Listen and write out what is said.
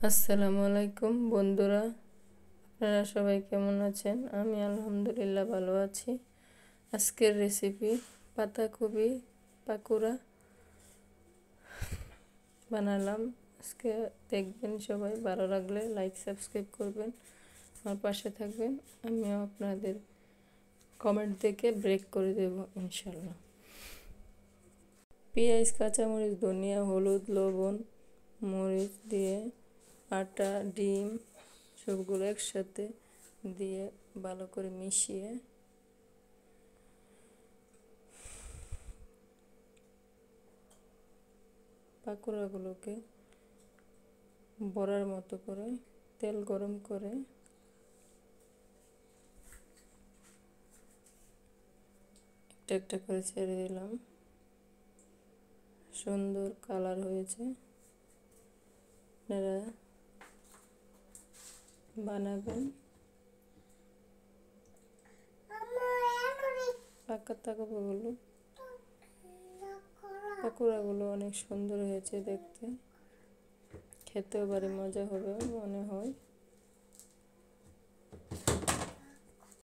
আসসালামু আলাইকুম বন্ধুরা, আপনারা সবাই কেমন আছেন? আমি আলহামদুলিল্লাহ ভালো আছি। আজকের রেসিপি পাতাকপি পাকোড়া বানালাম। আজকে দেখবেন, সবাই ভালো লাগলে লাইক সাবস্ক্রাইব করবেন, আমার পাশে থাকবেন। আমিও আপনাদের কমেন্ট দেখে ব্রেক করে দেব ইনশাল্লাহ। পেঁয়াজ, কাঁচামরিচ, ধনিয়া, হলুদ, লবণ, মরিচ দিয়ে আটা, ডিম সবগুলো একসাথে দিয়ে ভালো করে মিশিয়ে পাকোড়াগুলোকে বড়ার মতো করে তেল গরম করে একটা একটা করে ছেড়ে দিলাম। সুন্দর কালার হয়েছে। আপনারা বানাবেন। পাকোড়াগুলো অনেক সুন্দর হয়েছে দেখতে, খেতেও ভারী মজা হবে মনে হয়।